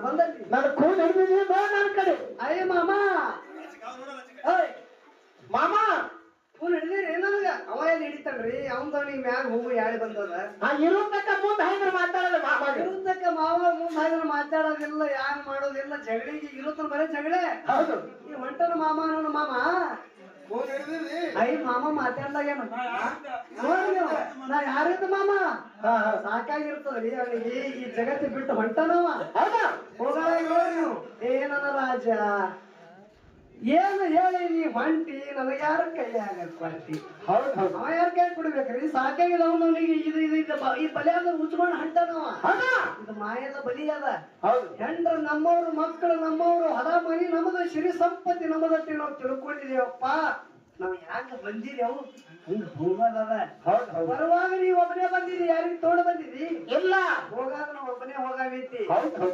ಬಂದಲ್ಲಿ ನನ್ನ ಕೂನ್ ಹಿಡಿದಿದ್ದೀನಿ ಬಾ ನನ್ನ ಕಡೆ. ಅಯ್ಯ ಮಾಮ ಏಯ್ ಮಾಮ ಫೋನ್ ಹಿಡಿದಿರಿ ನನಗ ಅವ ಎಲ್ಲಿ ಹಿಡಿತಾನ್ರಿ ಅವನ್ದವನಿಗೆ ಮ್ಯಾಗ ಹೋಗು ಯಾಳಿ ಬಂದದ ಇರೋದಕ್ಕ ಮುಂದೆ ಹೈದ್ರ ಮಾತಾಡಲ್ಲ ಮಾಮ. ಇರುತ್ತಕ್ಕ ಮಾವ ಮುಂದೆ ಮಾತಾಡೋದಿಲ್ಲ ಯಾರು ಮಾಡೋದಿಲ್ಲ ಜಗಳಿಗೆ ಇರುತ್ತ ಬರೀ ಜಗಳೇ. ಹೌದು ಈ ಹೊಂಟನ ಮಾಮ ಅನ್ನೋನು ಮಾಮ ಕೂನ್ ಹಿಡಿದಿದ್ದೀನಿ. ಅಯ್ಯ ಮಾಮ ಮಾತಾಡ್ಲಾಗೇನು ನಾ ಯಾರಿದ್ದ ಮಾಮ ಸಾಕಾಗಿರ್ತದ್ರಿ ಅವನಿಗೆ ಈ ಜಗತ್ತಿ ಬಿಟ್ಟು ಹೊಂಟನವ. ಹೌದಾ ಹೋಗಲ್ಲ ನೋಡಿ ನೀವು ಏನನ ರಾಜ ಏನು ಹೇಳಿ ನೀ ಹೊಂಟಿ ನನಗೆ ಯಾರ ಕೈಯಾಗ ಕೊಡ್ತಿ. ಹೌದು ಹೌದು ಅವ ಯಾರ ಕೈ ಕೊಡ್ಬೇಕ್ರಿ ಸಾಕಾಗಿಲ್ಲ ಅವನಿಗೆ ಈ ಬಲಿ ಅದ ಉಚ್ಕೊಂಡು ಹೊಂಟನವ. ಹೌದಾ ಇದು ಮಾಯದ ಬಲಿ ಅದ. ಹೌದು ಹೆಂಡ್ರ ನಮ್ಮವ್ರು ಮಕ್ಕಳು ನಮ್ಮವ್ರು ಹೊಲ ಮನಿ ನಮ್ಮದು ಸಿರಿ ಸಂಪತ್ತಿ ನಮ್ಮದತ್ತಿ ನಾವು ತಿಳ್ಕೊಂಡಿದೇವಪ್ಪ. ನಾವ್ ಯಾಕೆ ಬಂದಿದೇವು ಹಂಗ ಹೋಗೋದದ. ಹೌದು ಹೌದು ಬರುವಾಗ ನೀವ್ ಒಬ್ಬನೇ ಬಂದಿದಿ ಯಾರಿಗೆ ತೋಡ ಬಂದಿದಿ ಇಲ್ಲ ಹೋಗಾಗ ನಾವ್ ಒಬ್ಬನೇ ಹೋಗಾಗೈತಿ. ಹೌದು ಹೌದು